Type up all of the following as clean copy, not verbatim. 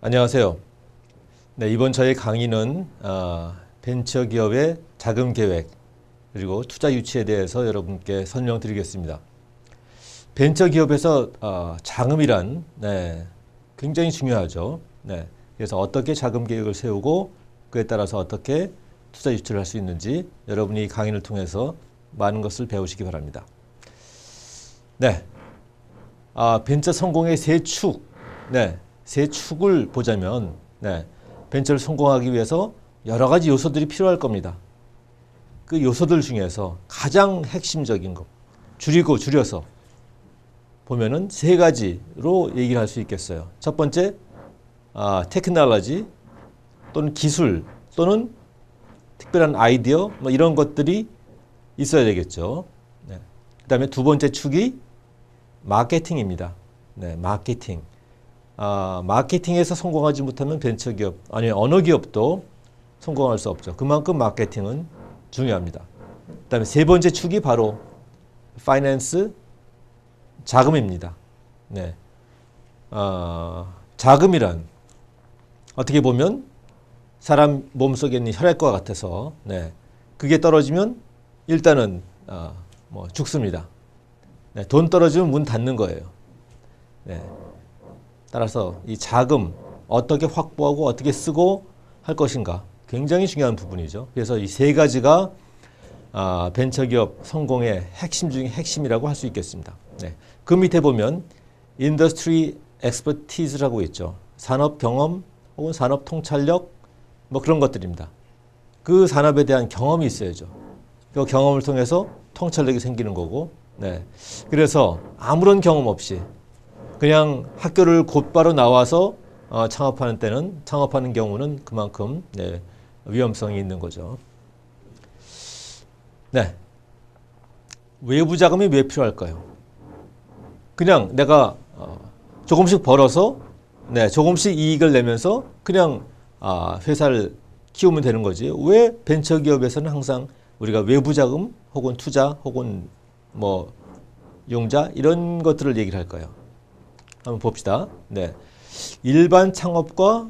안녕하세요. 네, 이번 저희 강의는 벤처기업의 자금 계획 그리고 투자 유치에 대해서 여러분께 설명드리겠습니다. 벤처기업에서 자금이란 굉장히 중요하죠. 그래서 어떻게 자금 계획을 세우고 그에 따라서 어떻게 투자 유치를 할 수 있는지 여러분이 강의를 통해서 많은 것을 배우시기 바랍니다. 벤처 성공의 세 축, 세 축을 보자면 벤처를 성공하기 위해서 여러 가지 요소들이 필요할 겁니다. 그 요소들 중에서 가장 핵심적인 것, 줄여서 보면은 세 가지로 얘기를 할 수 있겠어요. 첫 번째, 테크놀로지 또는 기술 또는 특별한 아이디어 뭐 이런 것들이 있어야 되겠죠. 그 다음에 두 번째 축이 마케팅입니다. 마케팅. 마케팅에서 성공하지 못하면 벤처기업, 아니 어느 기업도 성공할 수 없죠. 그만큼 마케팅은 중요합니다. 그 다음에 세 번째 축이 바로 파이낸스, 자금입니다. 자금이란 어떻게 보면 사람 몸속에 있는 혈액과 같아서 그게 떨어지면 일단은 죽습니다. 돈 떨어지면 문 닫는 거예요. 따라서 이 자금 어떻게 확보하고 어떻게 쓰고 할 것인가 굉장히 중요한 부분이죠. 그래서 이 세 가지가 벤처기업 성공의 핵심 중에 핵심이라고 할 수 있겠습니다. 그 밑에 보면 인더스트리 엑스퍼티즈라고 있죠. 산업 경험 혹은 산업 통찰력 뭐 그런 것들입니다. 그 산업에 대한 경험이 있어야죠. 그 경험을 통해서 통찰력이 생기는 거고 그래서 아무런 경험 없이 그냥 학교를 곧바로 나와서 창업하는 경우는 그만큼 위험성이 있는 거죠. 외부 자금이 왜 필요할까요? 그냥 내가 조금씩 벌어서 조금씩 이익을 내면서 그냥 회사를 키우면 되는 거지. 왜 벤처기업에서는 항상 우리가 외부 자금 혹은 투자 혹은 뭐 용자 이런 것들을 얘기를 할까요? 한번 봅시다. 일반 창업과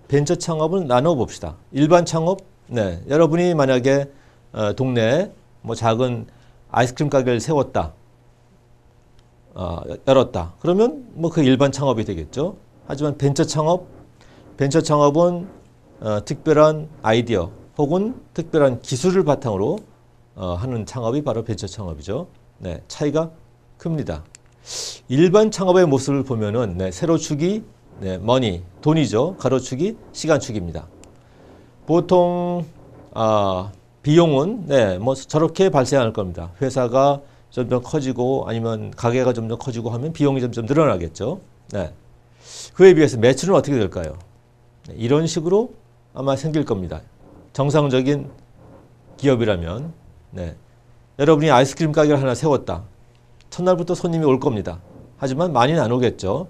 벤처 창업을 나눠 봅시다. 일반 창업, 여러분이 만약에 동네에 뭐 작은 아이스크림 가게를 세웠다, 열었다. 그러면 뭐 그 일반 창업이 되겠죠. 하지만 벤처 창업은 특별한 아이디어 혹은 특별한 기술을 바탕으로 하는 창업이 바로 벤처 창업이죠. 차이가 큽니다. 일반 창업의 모습을 보면은 세로축이 머니, 돈이죠. 가로축이 시간축입니다. 보통 비용은 뭐 저렇게 발생할 겁니다. 회사가 점점 커지고 아니면 가게가 점점 커지고 하면 비용이 점점 늘어나겠죠. 그에 비해서 매출은 어떻게 될까요? 이런 식으로 아마 생길 겁니다. 정상적인 기업이라면 여러분이 아이스크림 가게를 하나 세웠다. 첫날부터 손님이 올 겁니다. 하지만 많이는 안 오겠죠.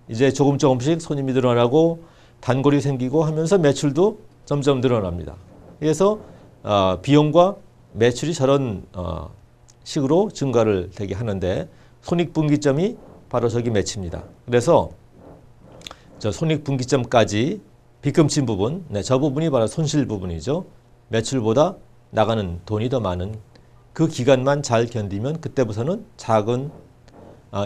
이제 조금씩 손님이 늘어나고 단골이 생기고 하면서 매출도 점점 늘어납니다. 그래서 비용과 매출이 저런 식으로 증가를 되게 하는데 손익분기점이 바로 저기 매치입니다. 그래서 저 손익분기점까지 빗금친 부분, 저 부분이 바로 손실 부분이죠. 매출보다 나가는 돈이 더 많은 그 기간만 잘 견디면 그때부터는 작은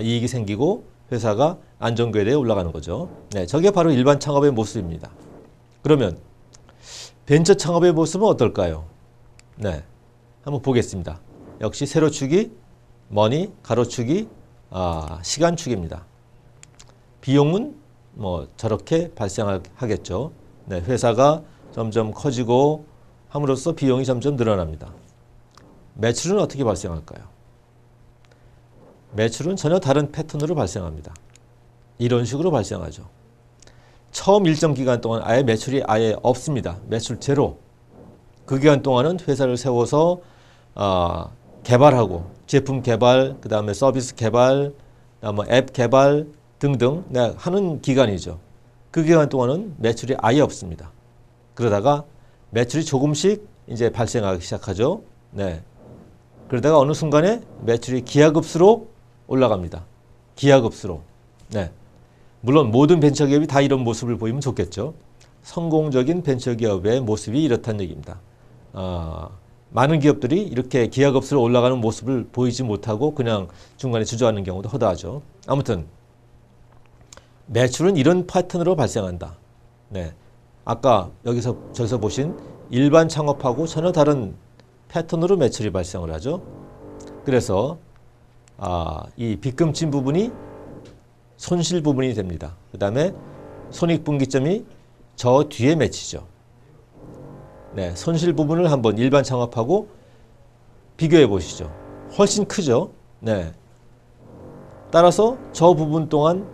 이익이 생기고 회사가 안정궤도에 올라가는 거죠. 저게 바로 일반 창업의 모습입니다. 그러면 벤처 창업의 모습은 어떨까요? 한번 보겠습니다. 역시 세로축이 머니, 가로축이 시간축입니다. 비용은 뭐 저렇게 발생하겠죠. 회사가 점점 커지고 함으로써 비용이 점점 늘어납니다. 매출은 어떻게 발생할까요? 매출은 전혀 다른 패턴으로 발생합니다. 이런 식으로 발생하죠. 처음 일정 기간 동안 아예 매출이 아예 없습니다. 매출 제로. 그 기간 동안은 회사를 세워서 개발하고 제품 개발, 그 다음에 서비스 개발, 그다음에 앱 개발 등등 하는 기간이죠. 그 기간 동안은 매출이 아예 없습니다. 그러다가 매출이 조금씩 이제 발생하기 시작하죠. 그러다가 어느 순간에 매출이 기하급수로 올라갑니다. 기하급수로. 물론 모든 벤처기업이 다 이런 모습을 보이면 좋겠죠. 성공적인 벤처기업의 모습이 이렇다는 얘기입니다. 많은 기업들이 이렇게 기하급수로 올라가는 모습을 보이지 못하고 그냥 중간에 주저하는 경우도 허다하죠. 아무튼 매출은 이런 패턴으로 발생한다. 네, 아까 저기서 보신 일반 창업하고 전혀 다른 패턴으로 매출이 발생을 하죠. 그래서 이 빗금친 부분이 손실 부분이 됩니다. 그 다음에 손익분기점이 저 뒤에 맺히죠. 네, 손실 부분을 한번 일반 창업하고 비교해 보시죠. 훨씬 크죠. 네. 따라서 저 부분 동안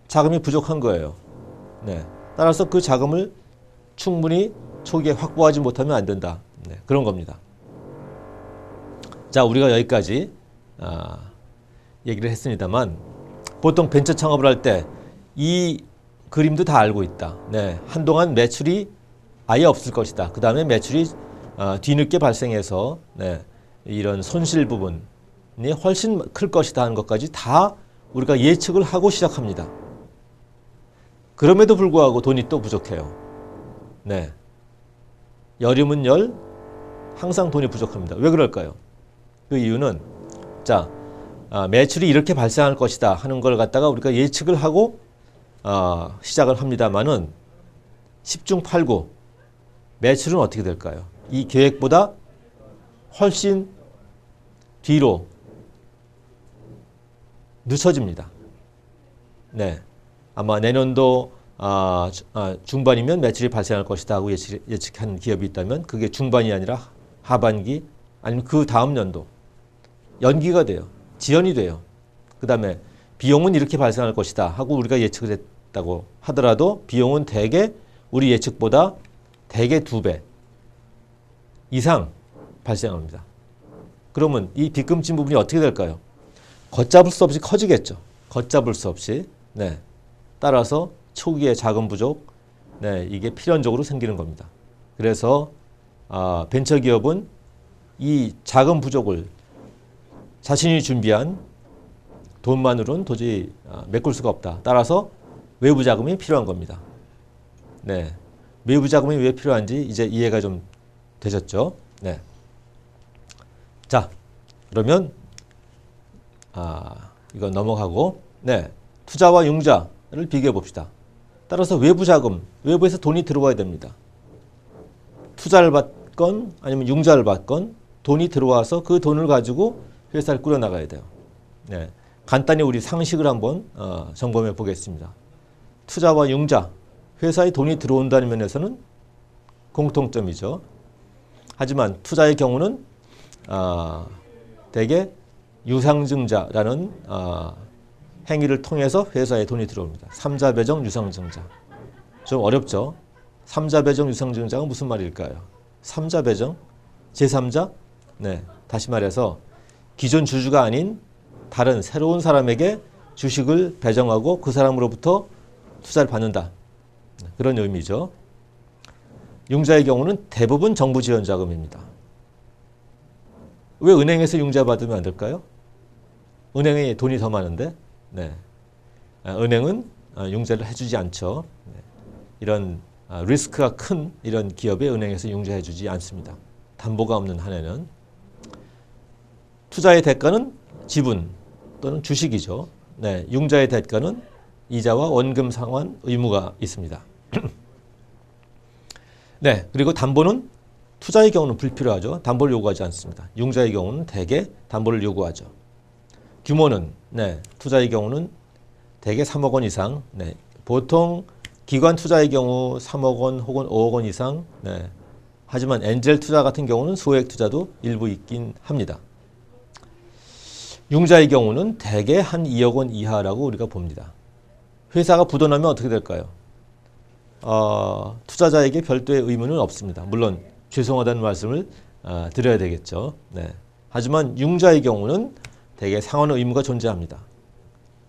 자금이 부족한 거예요. 네. 따라서 그 자금을 충분히 초기에 확보하지 못하면 안 된다. 네, 그런 겁니다. 자, 우리가 여기까지 얘기를 했습니다만 보통 벤처 창업을 할 때 이 그림도 다 알고 있다. 네, 한동안 매출이 아예 없을 것이다. 그 다음에 매출이 뒤늦게 발생해서 네, 이런 손실 부분이 훨씬 클 것이다 하는 것까지 다 우리가 예측을 하고 시작합니다. 그럼에도 불구하고 돈이 또 부족해요. 네, 열이면 열, 항상 돈이 부족합니다. 왜 그럴까요? 그 이유는 자, 매출이 이렇게 발생할 것이다 하는 걸 갖다가 우리가 예측을 하고 시작을 합니다만은 10중 8구 매출은 어떻게 될까요? 이 계획보다 훨씬 뒤로 늦춰집니다. 네, 아마 내년도 중반이면 매출이 발생할 것이다 하고 예측한 기업이 있다면 그게 중반이 아니라 하반기 아니면 그 다음 연도 연기가 돼요. 지연이 돼요. 그 다음에 비용은 이렇게 발생할 것이다 하고 우리가 예측을 했다고 하더라도 비용은 대개 우리 예측보다 대개 2배 이상 발생합니다. 그러면 이 빗금친 부분이 어떻게 될까요? 걷잡을 수 없이 커지겠죠. 걷잡을 수 없이. 네. 따라서 초기에 자금 부족, 네, 이게 필연적으로 생기는 겁니다. 그래서 벤처기업은 이 자금 부족을 자신이 준비한 돈만으로는 도저히 메꿀 수가 없다. 따라서 외부 자금이 필요한 겁니다. 네, 외부 자금이 왜 필요한지 이제 이해가 좀 되셨죠? 네. 자, 그러면 이건 넘어가고, 네, 투자와 융자를 비교해 봅시다. 따라서 외부 자금, 외부에서 돈이 들어와야 됩니다. 투자를 받건 아니면 융자를 받건 돈이 들어와서 그 돈을 가지고 회사를 꾸려나가야 돼요. 네, 간단히 우리 상식을 한번 점검해 보겠습니다. 투자와 융자, 회사에 돈이 들어온다는 면에서는 공통점이죠. 하지만 투자의 경우는 대개 유상증자라는 행위를 통해서 회사에 돈이 들어옵니다. 삼자배정 유상증자. 좀 어렵죠? 삼자배정 유상증자가 무슨 말일까요? 삼자배정? 제3자? 네, 다시 말해서 기존 주주가 아닌 다른 새로운 사람에게 주식을 배정하고 그 사람으로부터 투자를 받는다. 그런 의미죠. 융자의 경우는 대부분 정부 지원 자금입니다. 왜 은행에서 융자 받으면 안 될까요? 은행에 돈이 더 많은데, 네, 은행은 융자를 해주지 않죠. 네, 이런 리스크가 큰 이런 기업에 은행에서 융자해주지 않습니다. 담보가 없는 한에는. 투자의 대가는 지분 또는 주식이죠. 네, 융자의 대가는 이자와 원금 상환 의무가 있습니다. 네, 그리고 담보는 투자의 경우는 불필요하죠. 담보를 요구하지 않습니다. 융자의 경우는 대개 담보를 요구하죠. 규모는, 네, 투자의 경우는 대개 3억 원 이상, 네, 보통 기관 투자의 경우 3억 원 혹은 5억 원 이상, 네, 하지만 엔젤 투자 같은 경우는 소액 투자도 일부 있긴 합니다. 융자의 경우는 대개 한 2억 원 이하라고 우리가 봅니다. 회사가 부도나면 어떻게 될까요? 투자자에게 별도의 의무는 없습니다. 물론 죄송하다는 말씀을 드려야 되겠죠. 네. 하지만 융자의 경우는 대개 상환 의무가 존재합니다.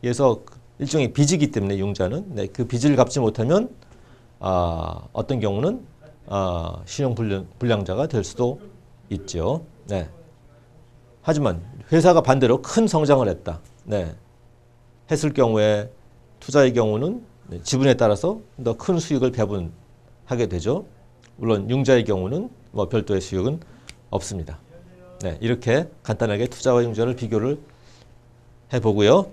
그래서 일종의 빚이기 때문에 융자는, 네, 그 빚을 갚지 못하면 어떤 경우는 신용불량자가 될 수도 있죠. 네. 하지만 회사가 반대로 큰 성장을 했다. 네. 했을 경우에 투자의 경우는 지분에 따라서 더 큰 수익을 배분하게 되죠. 물론 융자의 경우는 뭐 별도의 수익은 없습니다. 네, 이렇게 간단하게 투자와 융자를 비교를 해보고요.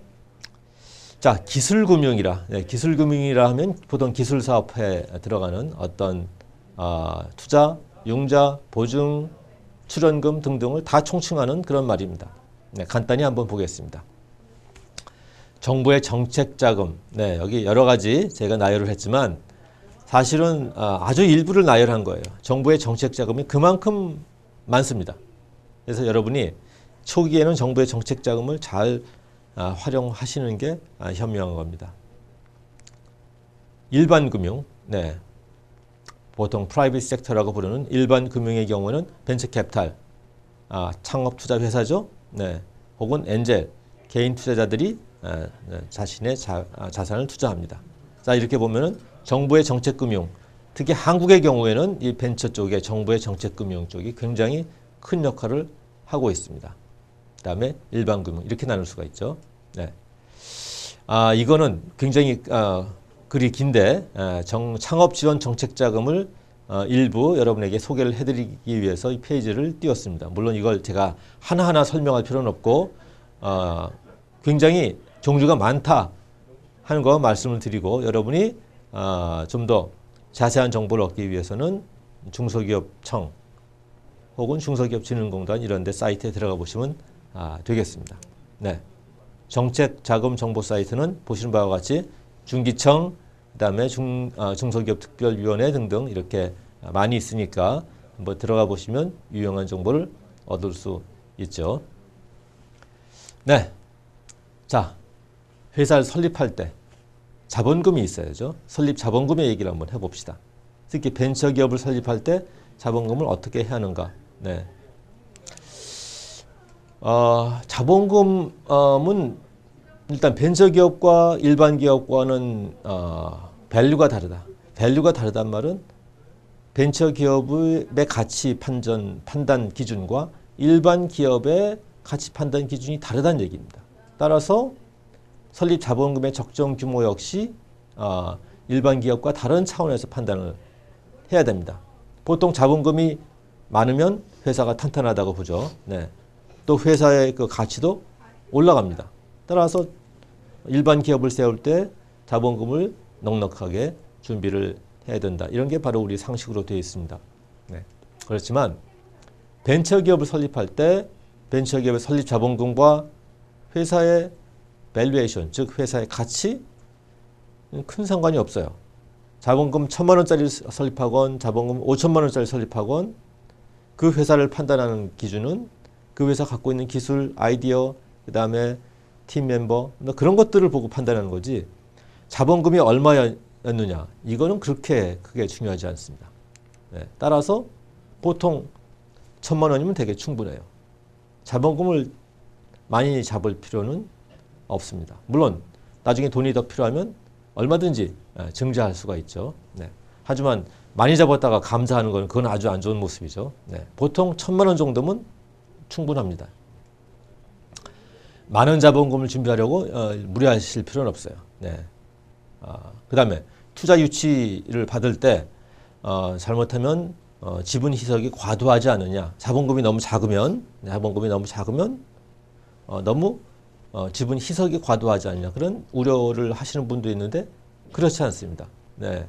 자, 기술금융이라. 네, 기술금융이라 하면 보통 기술사업에 들어가는 어떤 투자, 융자, 보증, 출연금 등등을 다 총칭하는 그런 말입니다. 네, 간단히 한번 보겠습니다. 정부의 정책자금. 네, 여기 여러 가지 제가 나열을 했지만 사실은 아주 일부를 나열한 거예요. 정부의 정책자금이 그만큼 많습니다. 그래서 여러분이 초기에는 정부의 정책자금을 잘 활용하시는 게 현명한 겁니다. 일반 금융, 네, 보통 프라이빗 섹터라고 부르는 일반 금융의 경우는 벤처 캐피탈, 창업 투자 회사죠. 네, 혹은 엔젤, 개인 투자자들이 자신의 자산을 투자합니다. 자, 이렇게 보면은 정부의 정책금융, 특히 한국의 경우에는 이 벤처 쪽에 정부의 정책금융 쪽이 굉장히 큰 역할을 하고 있습니다. 그 다음에 일반 금융 이렇게 나눌 수가 있죠. 네. 이거는 굉장히 글이 긴데 창업 지원 정책 자금을 일부 여러분에게 소개를 해드리기 위해서 이 페이지를 띄웠습니다. 물론 이걸 제가 하나하나 설명할 필요는 없고 굉장히 종류가 많다 하는 거 말씀을 드리고 여러분이 좀 더 자세한 정보를 얻기 위해서는 중소기업청 혹은 중소기업진흥공단 이런 데 사이트에 들어가 보시면 되겠습니다. 네. 정책 자금 정보 사이트는 보시는 바와 같이 중기청, 그다음에 중소기업 특별위원회 등등 이렇게 많이 있으니까 한번 들어가 보시면 유용한 정보를 얻을 수 있죠. 네. 자, 회사를 설립할 때 자본금이 있어야죠. 설립 자본금의 얘기를 한번 해봅시다. 특히 벤처기업을 설립할 때 자본금을 어떻게 해야 하는가. 네. 자본금은 일단 벤처기업과 일반 기업과는 밸류가 다르다. 밸류가 다르단 말은 벤처기업의 가치 판단 기준과 일반 기업의 가치 판단 기준이 다르다는 얘기입니다. 따라서 설립 자본금의 적정 규모 역시 일반 기업과 다른 차원에서 판단을 해야 됩니다. 보통 자본금이 많으면 회사가 탄탄하다고 보죠. 네. 또 회사의 그 가치도 올라갑니다. 따라서 일반 기업을 세울 때 자본금을 넉넉하게 준비를 해야 된다. 이런 게 바로 우리 상식으로 되어 있습니다. 네. 그렇지만 벤처기업을 설립할 때 벤처기업의 설립 자본금과 회사의 밸류에이션, 즉 회사의 가치 큰 상관이 없어요. 자본금 1,000만 원짜리 설립하건 자본금 5천만 원짜리 설립하건 그 회사를 판단하는 기준은 그 회사 갖고 있는 기술, 아이디어, 그 다음에 팀 멤버 그런 것들을 보고 판단하는 거지 자본금이 얼마였느냐 이거는 그렇게 크게 중요하지 않습니다. 네. 따라서 보통 1,000만 원이면 되게 충분해요. 자본금을 많이 잡을 필요는 없습니다. 물론 나중에 돈이 더 필요하면 얼마든지 증자할 수가 있죠. 네. 하지만 많이 잡았다가 감사하는 건 그건 아주 안 좋은 모습이죠. 네. 보통 1,000만 원 정도면 충분합니다. 많은 자본금을 준비하려고 무리하실 필요는 없어요. 네. 그 다음에 투자 유치를 받을 때 잘못하면 지분 희석이 과도하지 않느냐. 자본금이 너무 작으면 너무 지분 희석이 과도하지 않느냐. 그런 우려를 하시는 분도 있는데 그렇지 않습니다. 네.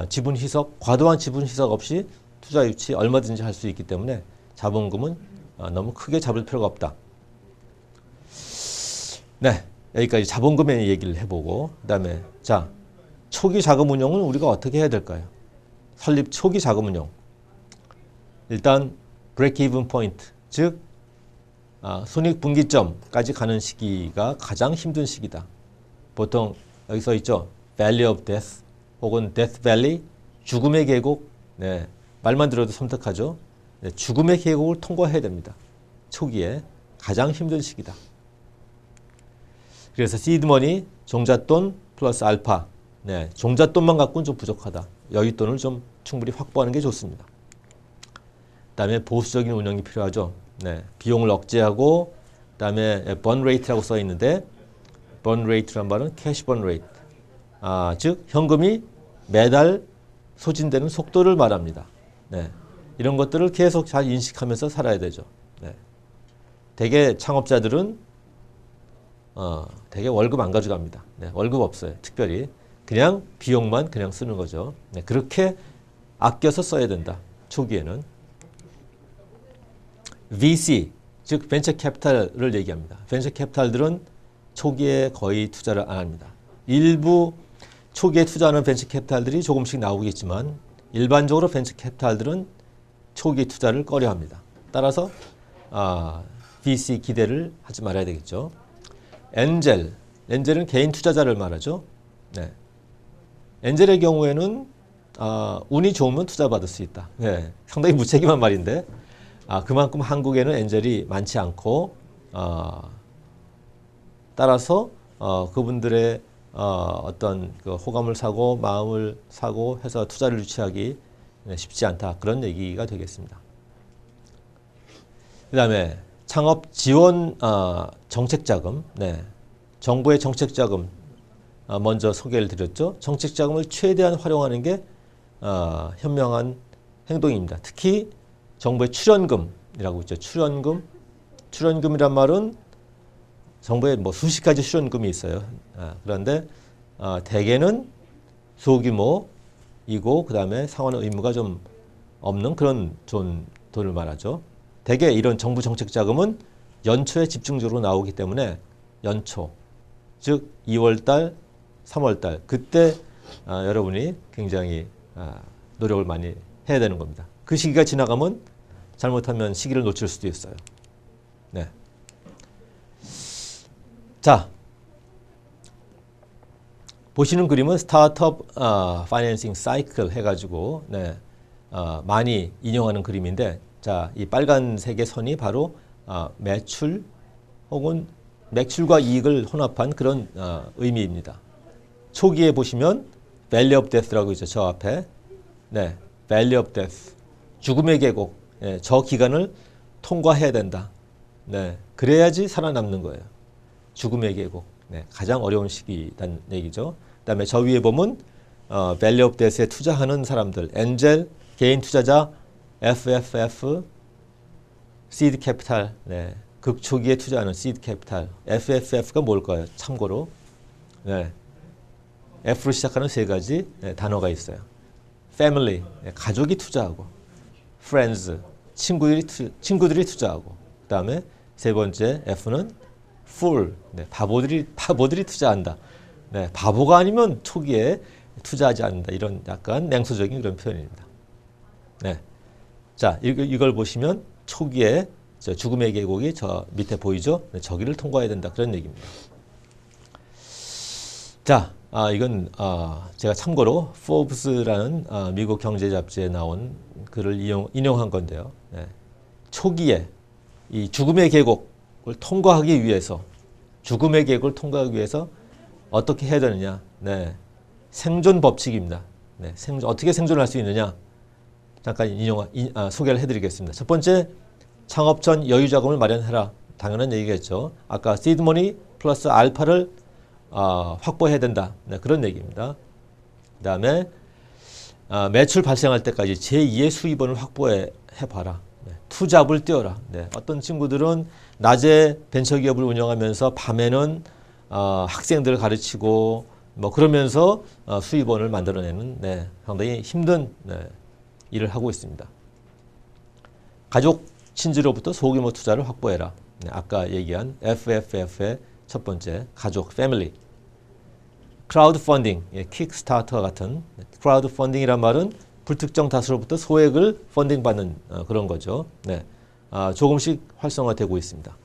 지분 희석, 과도한 지분 희석 없이 투자 유치 얼마든지 할 수 있기 때문에 자본금은 너무 크게 잡을 필요가 없다. 네, 여기까지 자본금의 얘기를 해보고 그 다음에 자 초기 자금 운용은 우리가 어떻게 해야 될까요? 설립 초기 자금 운용 일단 브레이크 이븐 포인트 즉 손익분기점까지 가는 시기가 가장 힘든 시기다. 보통 여기 써 있죠. Valley of Death 혹은 Death Valley 죽음의 계곡. 네, 말만 들어도 섬뜩하죠. 네, 죽음의 계곡을 통과해야 됩니다. 초기에 가장 힘든 시기다. 그래서 시드머니, 종잣돈 플러스 알파. 네, 종잣돈만 갖고는 좀 부족하다. 여윳돈을 좀 충분히 확보하는 게 좋습니다. 그 다음에 보수적인 운영이 필요하죠. 네, 비용을 억제하고 그 다음에 번 레이트라고 써 있는데 번 레이트란 말은 캐시 번 레이트. 즉 현금이 매달 소진되는 속도를 말합니다. 네. 이런 것들을 계속 잘 인식하면서 살아야 되죠. 네. 대개 창업자들은 대개 월급 안 가져갑니다. 네. 월급 없어요. 특별히 그냥 비용만 그냥 쓰는 거죠. 네. 그렇게 아껴서 써야 된다. 초기에는. VC, 즉 벤처 캐피탈을 얘기합니다. 벤처 캐피탈들은 초기에 거의 투자를 안 합니다. 일부 초기에 투자하는 벤처 캐피탈들이 조금씩 나오겠지만 일반적으로 벤처 캐피탈들은 초기 투자를 꺼려합니다. 따라서 VC 기대를 하지 말아야 되겠죠. 엔젤은 개인 투자자를 말하죠. 네. 엔젤의 경우에는 운이 좋으면 투자받을 수 있다. 네. 상당히 무책임한 말인데 그만큼 한국에는 엔젤이 많지 않고 따라서 그분들의 어떤 그 호감을 사고 마음을 사고 해서 투자를 유치하기 쉽지 않다. 그런 얘기가 되겠습니다. 그 다음에 창업 지원 정책자금. 네. 정부의 정책자금 먼저 소개를 드렸죠. 정책자금을 최대한 활용하는 게 현명한 행동입니다. 특히 정부의 출연금이라고 있죠. 출연금이란 말은 정부에 뭐 수십 가지 출연금이 있어요. 그런데 대개는 소규모이고 그 다음에 상환 의무가 좀 없는 그런 돈을 말하죠. 대개 이런 정부 정책 자금은 연초에 집중적으로 나오기 때문에 연초, 즉 2월달, 3월달 그때 여러분이 굉장히 노력을 많이 해야 되는 겁니다. 그 시기가 지나가면 잘못하면 시기를 놓칠 수도 있어요. 네. 자, 보시는 그림은 스타트업 파이낸싱 사이클 해가지고 많이 인용하는 그림인데, 자, 이 빨간색의 선이 바로 매출 혹은 매출과 이익을 혼합한 그런 의미입니다. 초기에 보시면 Valley of Death라고 있죠. 저 앞에. 네, Valley of Death. 죽음의 계곡. 네, 저 기간을 통과해야 된다. 네, 그래야지 살아남는 거예요. 죽음의 계곡. 네, 가장 어려운 시기라는 얘기죠. 그 다음에 저 위에 보면 Valley of Death에 투자하는 사람들. 엔젤, 개인 투자자, FFF, 시드 캐피탈. 네, 극초기에 투자하는 시드 캐피탈. FFF가 뭘까요? 참고로. 네, F로 시작하는 세 가지 단어가 있어요. Family, 가족이 투자하고, Friends, 친구들이 투자하고, 그 다음에 세 번째 F는 Fool, 바보들이 투자한다. 네, 바보가 아니면 초기에 투자하지 않는다. 이런 약간 냉소적인 그런 표현입니다. 네, 자, 이걸 보시면 초기에 죽음의 계곡이 저 밑에 보이죠? 네, 저기를 통과해야 된다. 그런 얘기입니다. 자, 이건 제가 참고로 포브스라는 미국 경제 잡지에 나온 글을 인용한 건데요. 네. 초기에 이 죽음의 계곡을 통과하기 위해서 어떻게 해야 되느냐? 네. 생존 법칙입니다. 네. 어떻게 생존할 수 있느냐? 잠깐 소개를 해드리겠습니다. 첫 번째, 창업 전 여유 자금을 마련해라. 당연한 얘기겠죠. 아까 시드머니 플러스 알파를 확보해야 된다. 네, 그런 얘기입니다. 그 다음에 매출 발생할 때까지 제2의 수입원을 확보해봐라. 네, 투잡을 띄워라. 네, 어떤 친구들은 낮에 벤처기업을 운영하면서 밤에는 학생들을 가르치고 뭐 그러면서 수입원을 만들어내는 상당히 힘든 일을 하고 있습니다. 가족, 친지로부터 소규모 투자를 확보해라. 네, 아까 얘기한 FFF의 첫 번째, 가족, 패밀리. 크라우드 펀딩, 킥스타터 같은 크라우드 펀딩이란 말은 불특정 다수로부터 소액을 펀딩 받는 그런 거죠. 네, 조금씩 활성화되고 있습니다.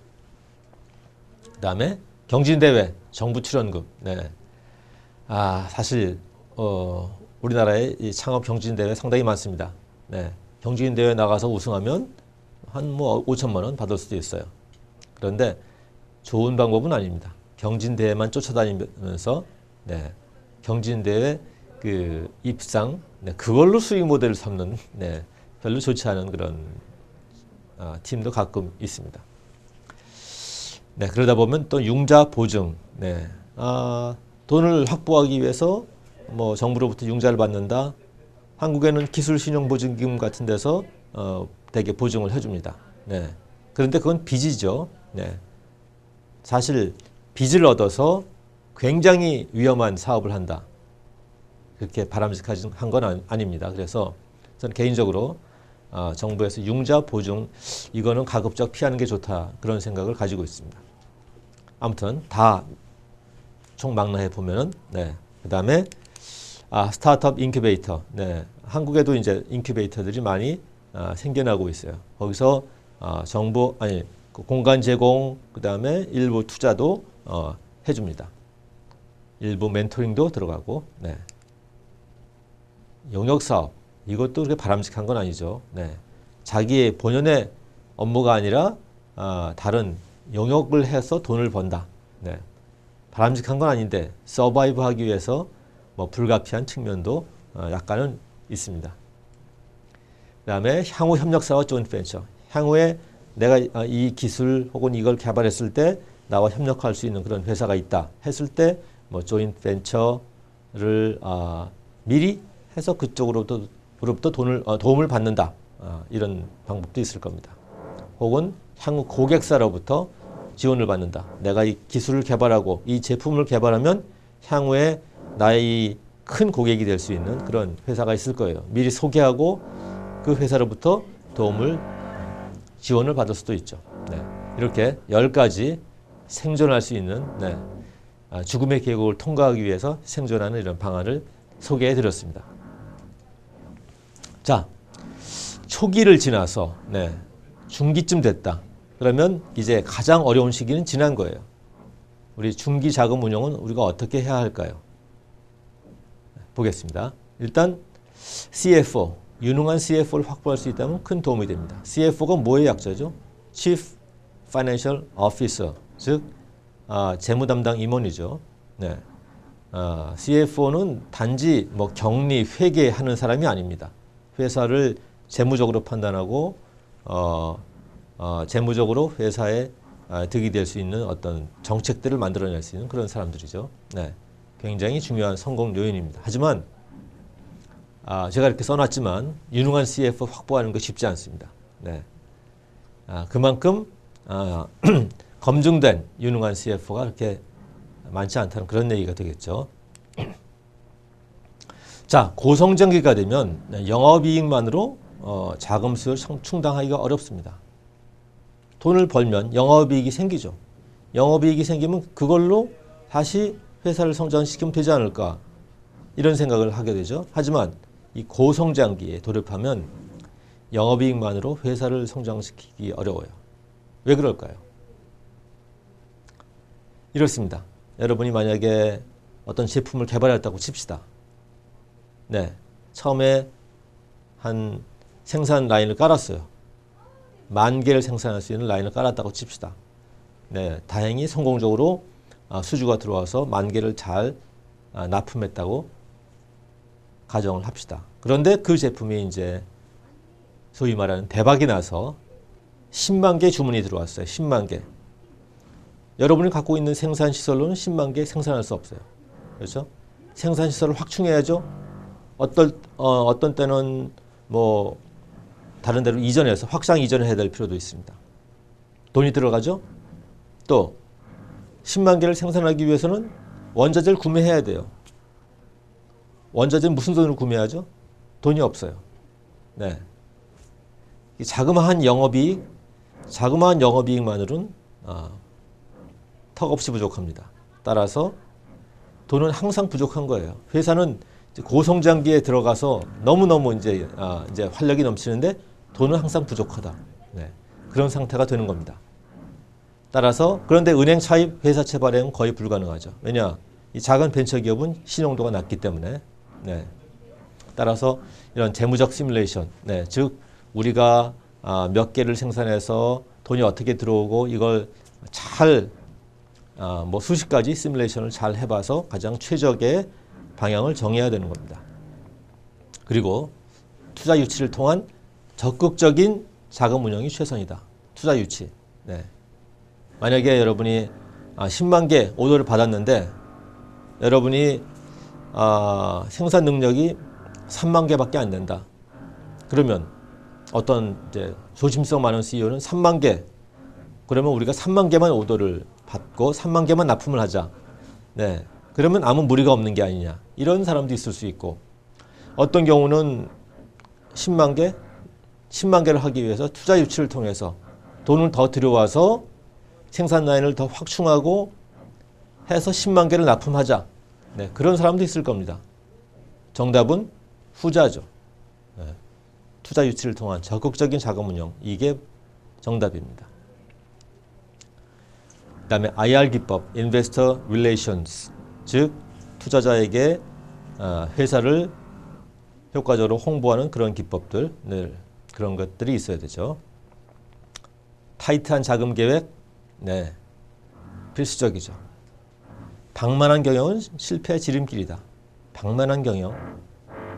그 다음에 경진대회, 정부 출연금. 네, 사실 우리나라의 이 창업 경진대회 상당히 많습니다. 네, 경진대회 나가서 우승하면 한 5천만 원 받을 수도 있어요. 그런데 좋은 방법은 아닙니다. 경진대회만 쫓아다니면서 경진대회 그 입상, 그걸로 수익 모델을 삼는 별로 좋지 않은 그런 팀도 가끔 있습니다. 그러다 보면 또 융자 보증, 돈을 확보하기 위해서 뭐 정부로부터 융자를 받는다. 한국에는 기술신용보증기금 같은 데서 대개 보증을 해줍니다. 네. 그런데 그건 빚이죠. 네. 사실 빚을 얻어서 굉장히 위험한 사업을 한다. 그렇게 바람직한 건 아닙니다. 그래서 저는 개인적으로 정부에서 융자 보증 이거는 가급적 피하는 게 좋다. 그런 생각을 가지고 있습니다. 아무튼 다 총망라해 보면은 네. 그다음에 스타트업 인큐베이터. 네. 한국에도 이제 인큐베이터들이 많이 생겨나고 있어요. 거기서 정부 그 공간 제공 그다음에 일부 투자도 해줍니다. 일부 멘토링도 들어가고. 네. 용역 사업 이것도 그렇게 바람직한 건 아니죠. 네. 자기의 본연의 업무가 아니라 다른 용역을 해서 돈을 번다. 네. 바람직한 건 아닌데 서바이브 하기 위해서 뭐 불가피한 측면도 약간은 있습니다. 그다음에 향후 협력사와 조인트 벤처. 향후에 내가 이 기술 혹은 이걸 개발했을 때 나와 협력할 수 있는 그런 회사가 있다 했을 때 뭐 조인트 벤처를 미리 해서 그쪽으로부터 도움을 받는다. 이런 방법도 있을 겁니다. 혹은 향후 고객사로부터 지원을 받는다. 내가 이 기술을 개발하고 이 제품을 개발하면 향후에 나의 큰 고객이 될 수 있는 그런 회사가 있을 거예요. 미리 소개하고 그 회사로부터 지원을 받을 수도 있죠. 네. 이렇게 10가지 생존할 수 있는 죽음의 계곡을 통과하기 위해서 생존하는 이런 방안을 소개해 드렸습니다. 자, 초기를 지나서 중기쯤 됐다. 그러면 이제 가장 어려운 시기는 지난 거예요. 우리 중기 자금 운용은 우리가 어떻게 해야 할까요? 보겠습니다. 일단 CFO, 유능한 CFO를 확보할 수 있다면 큰 도움이 됩니다. CFO가 뭐의 약자죠? Chief Financial Officer, 즉 재무 담당 임원이죠. 네. CFO는 단지 뭐 격리, 회계하는 사람이 아닙니다. 회사를 재무적으로 판단하고 재무적으로 회사에 득이 될 수 있는 어떤 정책들을 만들어낼 수 있는 그런 사람들이죠. 네. 굉장히 중요한 성공 요인입니다. 하지만 제가 이렇게 써놨지만 유능한 CFO 확보하는 거 쉽지 않습니다. 네. 그만큼 검증된 유능한 CFO가 그렇게 많지 않다는 그런 얘기가 되겠죠. 자, 고성장기가 되면 영업이익만으로 자금 수요를 충당하기가 어렵습니다. 돈을 벌면 영업이익이 생기죠. 영업이익이 생기면 그걸로 다시 회사를 성장시키면 되지 않을까 이런 생각을 하게 되죠. 하지만 이 고성장기에 돌입하면 영업이익만으로 회사를 성장시키기 어려워요. 왜 그럴까요? 이렇습니다. 여러분이 만약에 어떤 제품을 개발했다고 칩시다. 네, 처음에 한 생산 라인을 깔았어요. 10,000개를 생산할 수 있는 라인을 깔았다고 칩시다. 네, 다행히 성공적으로 수주가 들어와서 10,000개를 잘 납품했다고 가정을 합시다. 그런데 그 제품이 이제 소위 말하는 대박이 나서 10만 개 주문이 들어왔어요. 10만 개. 여러분이 갖고 있는 생산시설로는 10만 개 생산할 수 없어요. 그렇죠? 생산시설을 확충해야죠. 어떤 때는 뭐 다른 데로 이전해서 확장 이전을 해야 될 필요도 있습니다. 돈이 들어가죠. 또 10만 개를 생산하기 위해서는 원자재를 구매해야 돼요. 원자재는 무슨 돈으로 구매하죠? 돈이 없어요. 네. 자그마한 영업이익만으로는 턱없이 부족합니다. 따라서 돈은 항상 부족한 거예요. 회사는 고성장기에 들어가서 너무너무 이제 활력이 넘치는데 돈은 항상 부족하다. 네. 그런 상태가 되는 겁니다. 따라서 그런데 은행 차입 회사채 발행은 거의 불가능하죠. 왜냐? 이 작은 벤처기업은 신용도가 낮기 때문에. 네. 따라서 이런 재무적 시뮬레이션, 네. 즉 우리가 몇 개를 생산해서 돈이 어떻게 들어오고 이걸 잘 뭐 수십 가지 시뮬레이션을 잘 해봐서 가장 최적의 방향을 정해야 되는 겁니다. 그리고 투자 유치를 통한 적극적인 자금 운용이 최선이다. 투자 유치. 네. 만약에 여러분이 10만 개 오더를 받았는데 여러분이 생산 능력이 3만 개밖에 안 된다. 그러면 어떤 이제 조심성 많은 CEO는 3만 개. 그러면 우리가 3만 개만 오더를 받고 3만 개만 납품을 하자. 네. 그러면 아무 무리가 없는 게 아니냐. 이런 사람도 있을 수 있고, 어떤 경우는 10만 개, 10만 개를 하기 위해서 투자 유치를 통해서 돈을 더 들여와서 생산 라인을 더 확충하고 해서 10만 개를 납품하자. 네, 그런 사람도 있을 겁니다. 정답은 후자죠. 네, 투자 유치를 통한 적극적인 자금 운용, 이게 정답입니다. 그 다음에 IR 기법, Investor Relations, 즉 투자자에게 회사를 효과적으로 홍보하는 그런 기법들, 그런 것들이 있어야 되죠. 타이트한 자금 계획, 네, 필수적이죠. 방만한 경영은 실패의 지름길이다. 방만한 경영,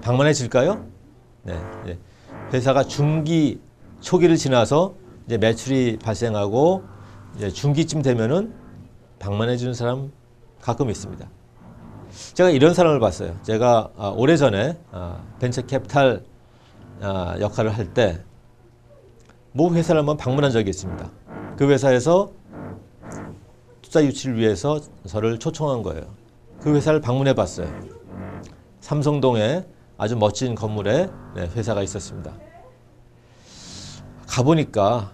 방만해질까요? 네, 네. 회사가 중기, 초기를 지나서 이제 매출이 발생하고 이제 중기쯤 되면은 방만해지는 사람 가끔 있습니다. 제가 이런 사람을 봤어요. 제가 오래전에 벤처 캐피탈 역할을 할 때 모 회사를 한번 방문한 적이 있습니다. 그 회사에서 투자 유치를 위해서 저를 초청한 거예요. 그 회사를 방문해 봤어요. 삼성동에 아주 멋진 건물에 회사가 있었습니다. 가보니까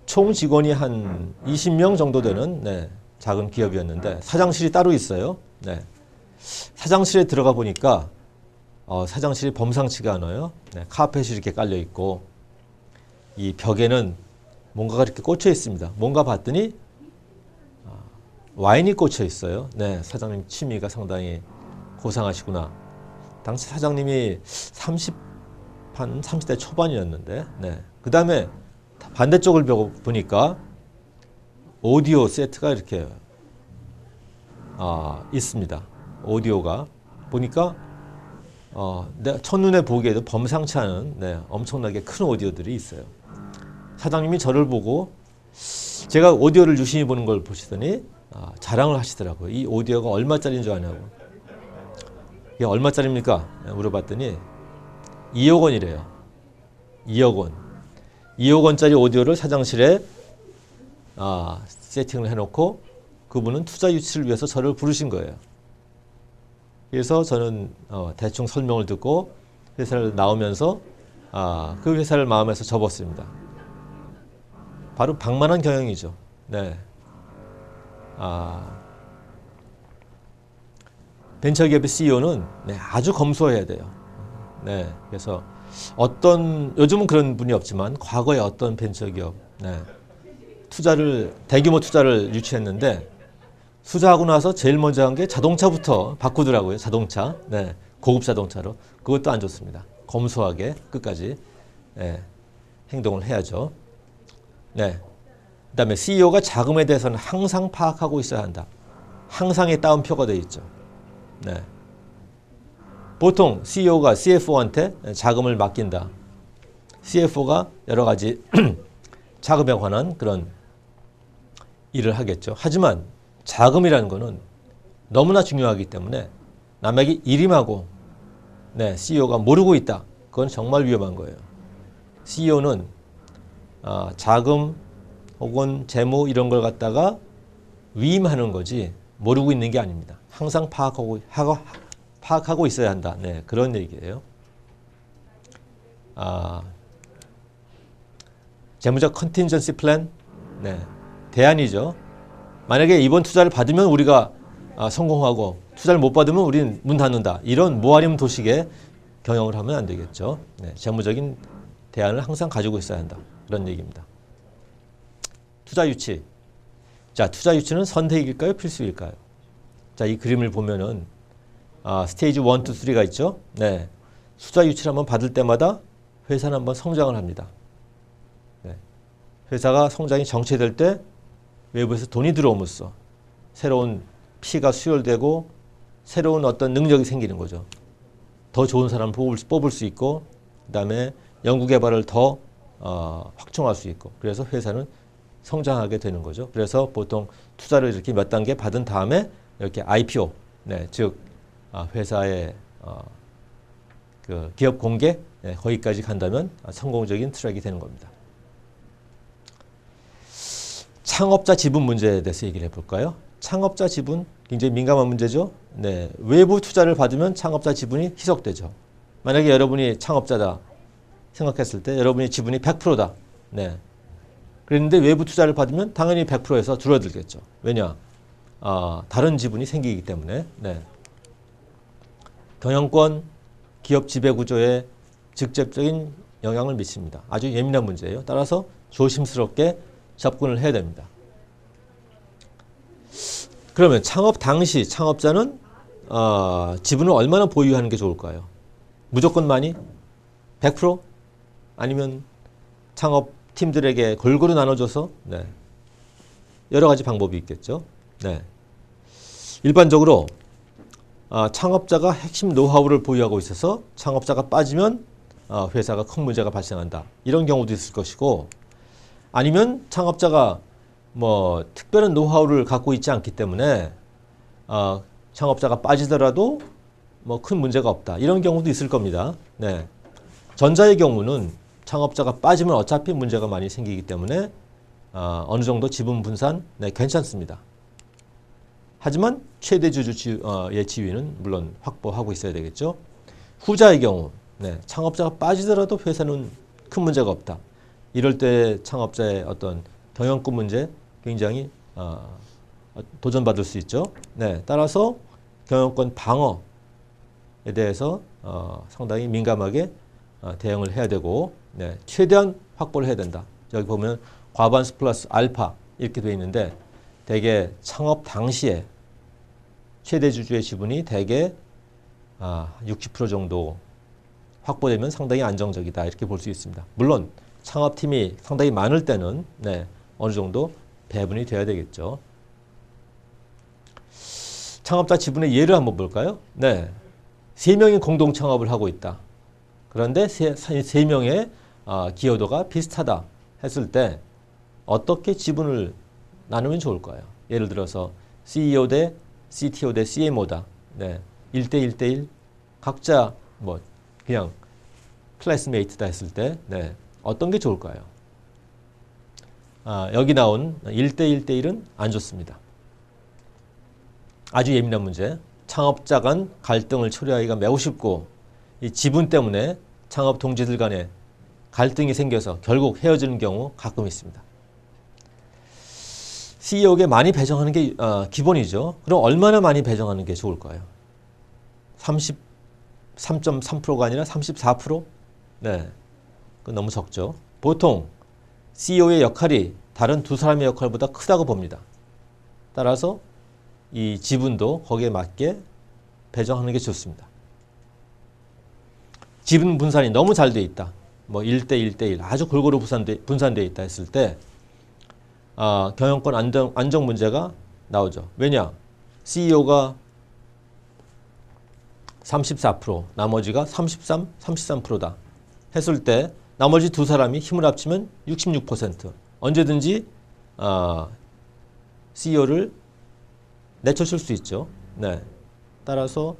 총 직원이 한 20명 정도 되는 작은 기업이었는데 사장실이 따로 있어요. 네. 사장실에 들어가 보니까 사장실이 범상치가 않아요. 네. 카펫이 이렇게 깔려 있고 이 벽에는 뭔가가 이렇게 꽂혀 있습니다. 뭔가 봤더니 와인이 꽂혀 있어요. 네, 사장님 취미가 상당히 고상하시구나. 당시 사장님이 30대 초반이었는데, 네. 그 다음에 반대쪽을 보니까 오디오 세트가 이렇게 있습니다. 오디오가 보니까 내가 첫눈에 보기에도 범상치 않은 엄청나게 큰 오디오들이 있어요. 사장님이 저를 보고 제가 오디오를 유심히 보는 걸 보시더니 자랑을 하시더라고요. 이 오디오가 얼마짜리인 줄 아냐고. 이게 얼마짜리입니까? 물어봤더니 2억 원이래요. 2억 원. 2억 원짜리 오디오를 사장실에 세팅을 해놓고 그분은 투자 유치를 위해서 저를 부르신 거예요. 그래서 저는 대충 설명을 듣고 회사를 나오면서 그 회사를 마음에서 접었습니다. 바로 방만한 경영이죠. 네. 벤처기업의 CEO는 아주 검소해야 돼요. 네. 그래서 요즘은 그런 분이 없지만 과거에 어떤 벤처기업 대규모 투자를 유치했는데 투자하고 나서 제일 먼저 한 게 자동차부터 바꾸더라고요. 자동차. 네. 고급 자동차로. 그것도 안 좋습니다. 검소하게 끝까지 행동을 해야죠. 네. 그 다음에 CEO가 자금에 대해서는 항상 파악하고 있어야 한다. 항상의 따옴표가 되어 있죠. 네. 보통 CEO가 CFO한테 자금을 맡긴다. CFO가 여러 가지 자금에 관한 그런 일을 하겠죠. 하지만 자금이라는 거는 너무나 중요하기 때문에 남에게 일임하고 CEO가 모르고 있다. 그건 정말 위험한 거예요. CEO는 자금 혹은 재무 이런 걸 갖다가 위임하는 거지 모르고 있는 게 아닙니다. 항상 파악하고 있어야 한다. 네, 그런 얘기예요. 재무적 컨틴전시 플랜, 대안이죠. 만약에 이번 투자를 받으면 우리가 성공하고 투자를 못 받으면 우리는 문 닫는다. 이런 무아림 도식의 경영을 하면 안 되겠죠. 재무적인 대안을 항상 가지고 있어야 한다. 그런 얘기입니다. 투자 유치. 자, 투자 유치는 선택일까요? 필수일까요? 자, 이 그림을 보면은 스테이지 1, 2, 3가 있죠. 네. 투자 유치를 한번 받을 때마다 회사는 한번 성장을 합니다. 회사가 성장이 정체될 때 외부에서 돈이 들어오면서 새로운 피가 수혈되고 새로운 어떤 능력이 생기는 거죠. 더 좋은 사람을 뽑을 수 있고 그다음에 연구개발을 더 확충할 수 있고 그래서 회사는 성장하게 되는 거죠. 그래서 보통 투자를 이렇게 몇 단계 받은 다음에 이렇게 IPO, 네, 즉 회사의 그 기업 공개, 네, 거기까지 간다면 성공적인 트랙이 되는 겁니다. 창업자 지분 문제에 대해서 얘기를 해볼까요? 창업자 지분 굉장히 민감한 문제죠. 네, 외부 투자를 받으면 창업자 지분이 희석되죠. 만약에 여러분이 창업자다 생각했을 때 여러분이 지분이 100%다. 네. 그랬는데 외부 투자를 받으면 당연히 100%에서 줄어들겠죠. 왜냐? 다른 지분이 생기기 때문에. 네. 경영권, 기업 지배 구조에 직접적인 영향을 미칩니다. 아주 예민한 문제예요. 따라서 조심스럽게 접근을 해야 됩니다. 그러면 창업 당시 창업자는 지분을 얼마나 보유하는 게 좋을까요? 무조건 많이? 100%? 아니면 창업팀들에게 골고루 나눠줘서? 네. 여러 가지 방법이 있겠죠. 네. 일반적으로 창업자가 핵심 노하우를 보유하고 있어서 창업자가 빠지면 회사가 큰 문제가 발생한다. 이런 경우도 있을 것이고, 아니면 창업자가 뭐 특별한 노하우를 갖고 있지 않기 때문에 창업자가 빠지더라도 뭐 큰 문제가 없다. 이런 경우도 있을 겁니다. 네. 전자의 경우는 창업자가 빠지면 어차피 문제가 많이 생기기 때문에 어느 정도 지분 분산, 네, 괜찮습니다. 하지만 최대 주주의 지위는 물론 확보하고 있어야 되겠죠. 후자의 경우, 네, 창업자가 빠지더라도 회사는 큰 문제가 없다. 이럴 때 창업자의 어떤 경영권 문제 굉장히 도전받을 수 있죠. 네, 따라서 경영권 방어에 대해서 상당히 민감하게 대응을 해야 되고, 네, 최대한 확보를 해야 된다. 여기 보면 과반수 플러스 알파 이렇게 되어 있는데, 대개 창업 당시에 최대 주주의 지분이 대개 60% 정도 확보되면 상당히 안정적이다. 이렇게 볼 수 있습니다. 물론 창업팀이 상당히 많을 때는, 네, 어느 정도 배분이 돼야 되겠죠. 창업자 지분의 예를 한번 볼까요? 네, 3명이 공동 창업을 하고 있다. 그런데 세 명의 기여도가 비슷하다 했을 때 어떻게 지분을 나누면 좋을까요? 예를 들어서 CEO 대 CTO 대 CMO다. 네, 1대1 대1 각자 뭐 그냥 클래스메이트다 했을 때, 네, 어떤 게 좋을까요? 여기 나온 1대1 대1은 안 좋습니다. 아주 예민한 문제. 창업자 간 갈등을 처리하기가 매우 쉽고, 이 지분 때문에 창업 동지들 간에 갈등이 생겨서 결국 헤어지는 경우 가끔 있습니다. CEO에게 많이 배정하는 게 기본이죠. 그럼 얼마나 많이 배정하는 게 좋을까요? 33.3%가 아니라 34%? 네, 그건 너무 적죠. 보통 CEO의 역할이 다른 두 사람의 역할보다 크다고 봅니다. 따라서 이 지분도 거기에 맞게 배정하는 게 좋습니다. 지분 분산이 너무 잘 돼 있다. 뭐 1대1 대1 아주 골고루 분산되어 있다 했을 때 경영권 안정 문제가 나오죠. 왜냐? CEO가 34%, 나머지가 33%다 했을 때 나머지 두 사람이 힘을 합치면 66%. 언제든지 CEO를 내쫓을 수 있죠. 네. 따라서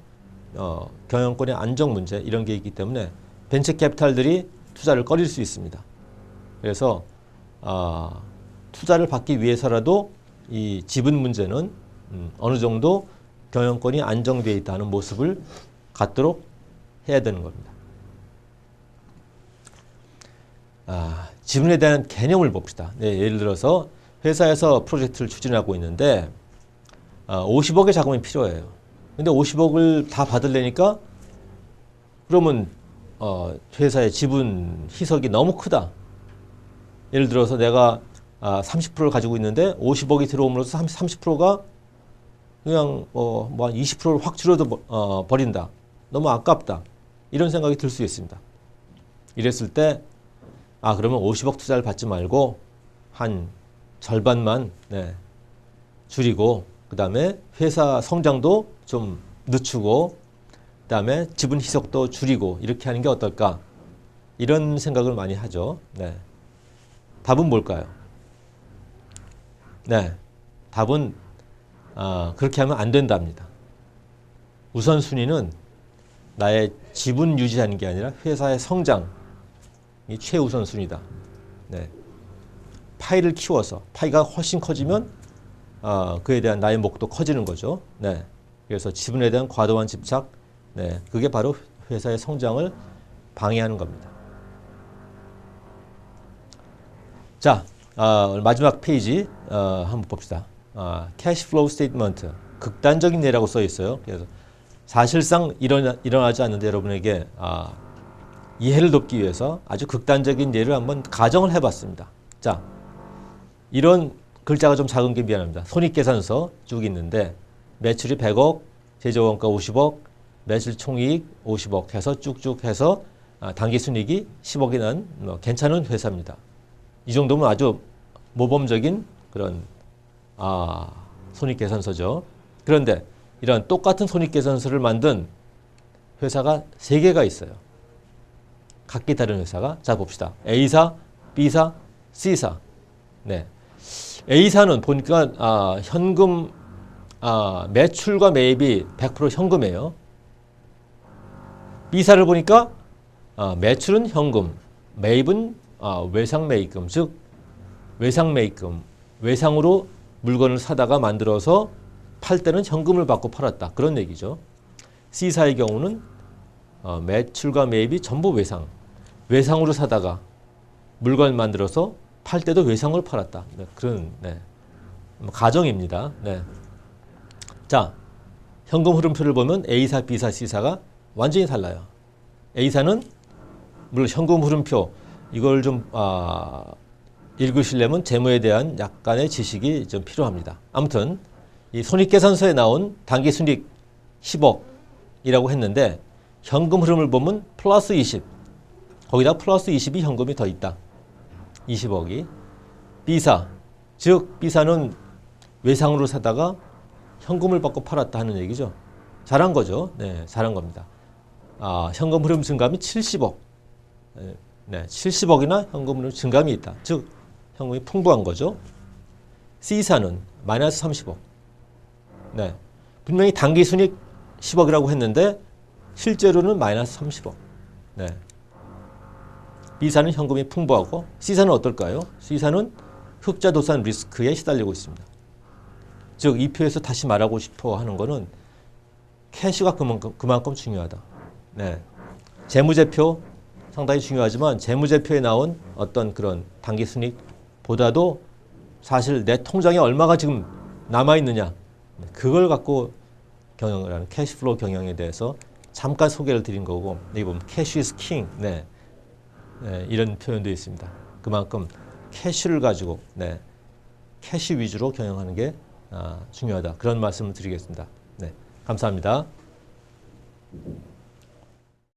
경영권의 안정 문제 이런 게 있기 때문에 벤처 캐피탈들이 투자를 꺼릴 수 있습니다. 그래서 투자를 받기 위해서라도 이 지분 문제는 어느 정도 경영권이 안정되어 있다는 모습을 갖도록 해야 되는 겁니다. 지분에 대한 개념을 봅시다. 네, 예를 들어서 회사에서 프로젝트를 추진하고 있는데 50억의 자금이 필요해요. 근데 50억을 다 받으려니까 그러면 회사의 지분 희석이 너무 크다. 예를 들어서 내가 30%를 가지고 있는데 50억이 들어옴으로써 30%가 그냥 뭐 한 20%를 확 줄여도 버린다. 너무 아깝다. 이런 생각이 들 수 있습니다. 이랬을 때 그러면 50억 투자를 받지 말고 한 절반만, 네, 줄이고 그 다음에 회사 성장도 좀 늦추고 그 다음에 지분 희석도 줄이고 이렇게 하는 게 어떨까? 이런 생각을 많이 하죠. 네. 답은 뭘까요? 네, 답은 그렇게 하면 안 된답니다. 우선순위는 나의 지분 유지하는 게 아니라 회사의 성장이 최우선순위다. 네. 파이를 키워서 파이가 훨씬 커지면 그에 대한 나의 몫도 커지는 거죠. 네. 그래서 지분에 대한 과도한 집착, 네. 그게 바로 회사의 성장을 방해하는 겁니다. 자, 마지막 페이지 한번 봅시다. 캐시 플로우 스테이트먼트, 극단적인 예라고 써 있어요. 그래서 사실상 일어나지 않는데 여러분에게 이해를 돕기 위해서 아주 극단적인 예를 한번 가정을 해봤습니다. 자, 이런 글자가 좀 작은 게 미안합니다. 손익계산서 쭉 있는데 매출이 100억, 제조원가 50억, 매출 총이익 50억 해서 쭉쭉 해서 당기순이익이 10억이 난 괜찮은 회사입니다. 이 정도면 아주 모범적인 그런 손익계산서죠. 그런데 이런 똑같은 손익계산서를 만든 회사가 3개가 있어요. 각기 다른 회사가. 자, 봅시다. A사, B사, C사. 네. A사는 보니까 현금 매출과 매입이 100% 현금이에요. B사를 보니까 매출은 현금, 매입은 외상매입금, 즉 외상매입금, 외상으로 물건을 사다가 만들어서 팔 때는 현금을 받고 팔았다. 그런 얘기죠. C사의 경우는 매출과 매입이 전부 외상, 외상으로 사다가 물건을 만들어서 팔 때도 외상을 팔았다. 네, 그런 가정입니다. 네. 자, 현금 흐름표를 보면 A사, B사, C사가 완전히 달라요. A사는 물론 현금 흐름표 이걸 좀 읽으시려면 재무에 대한 약간의 지식이 좀 필요합니다. 아무튼 이 손익계산서에 나온 당기순이익 10억이라고 했는데 현금 흐름을 보면 플러스 20, 거기다 플러스 20이 현금이 더 있다. 20억이. B사, 즉 B사는 외상으로 사다가 현금을 받고 팔았다 하는 얘기죠. 잘한 거죠. 네, 잘한 겁니다. 현금 흐름 증감이 70억. 네, 70억이나 현금 흐름 증감이 있다. 즉 현금이 풍부한 거죠. C사는 마이너스 30억. 네, 분명히 당기순이익 10억이라고 했는데 실제로는 마이너스 30억. 네. B사는 현금이 풍부하고 C사는 어떨까요? C사는 흑자도산 리스크에 시달리고 있습니다. 즉 이 표에서 다시 말하고 싶어 하는 거는 캐시가 그만큼 중요하다. 네. 재무제표 상당히 중요하지만 재무제표에 나온 어떤 그런 당기순이익보다도 사실 내 통장에 얼마가 지금 남아있느냐 그걸 갖고 경영을 하는 캐시플로우 경영에 대해서 잠깐 소개를 드린 거고 여기 보면 캐시 is king. 네. 네, 이런 표현도 있습니다. 그만큼 캐시를 가지고 캐시 위주로 경영하는 게 중요하다. 그런 말씀을 드리겠습니다. 네, 감사합니다.